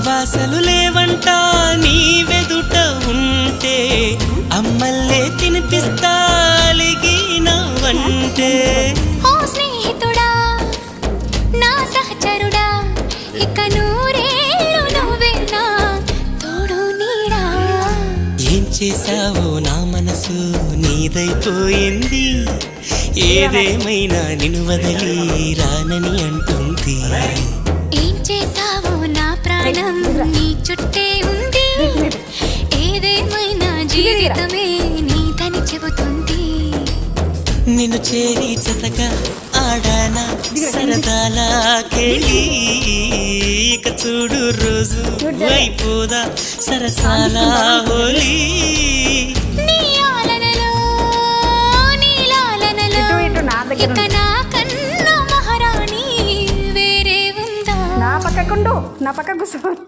బాసలు లేవంట నీ వెదుట ఉంటే అమ్మల్లే తినిపిస్తా అలిగినవంటే. ఓ స్నేహితుడా నా సహచరుడా ఇక నూరేళ్ళు నువ్వేనా తోడు నీడా. ఏం చేసావో నా మనసు నీదైపోయింది, ఏదేమైనా నిన్ను వదిలి రానని అంటుంది. ఏం చేసావో నా ప్రాణం నీ చుట్టే ఉంది, ఏదేమైనా జీవితమే నీదని చెబుతుంది. నిన్ను చేరి చెతగా ఆడానా సరదాలా కేళి, ఇక చూడు రోజు వైపోదా సరసాల హోలీ. నీ ఆలనలో నీ లాలనలో ఇక నా కన్నా మహారాణి వేరే ఉందా. నా పక్క కూర్చో.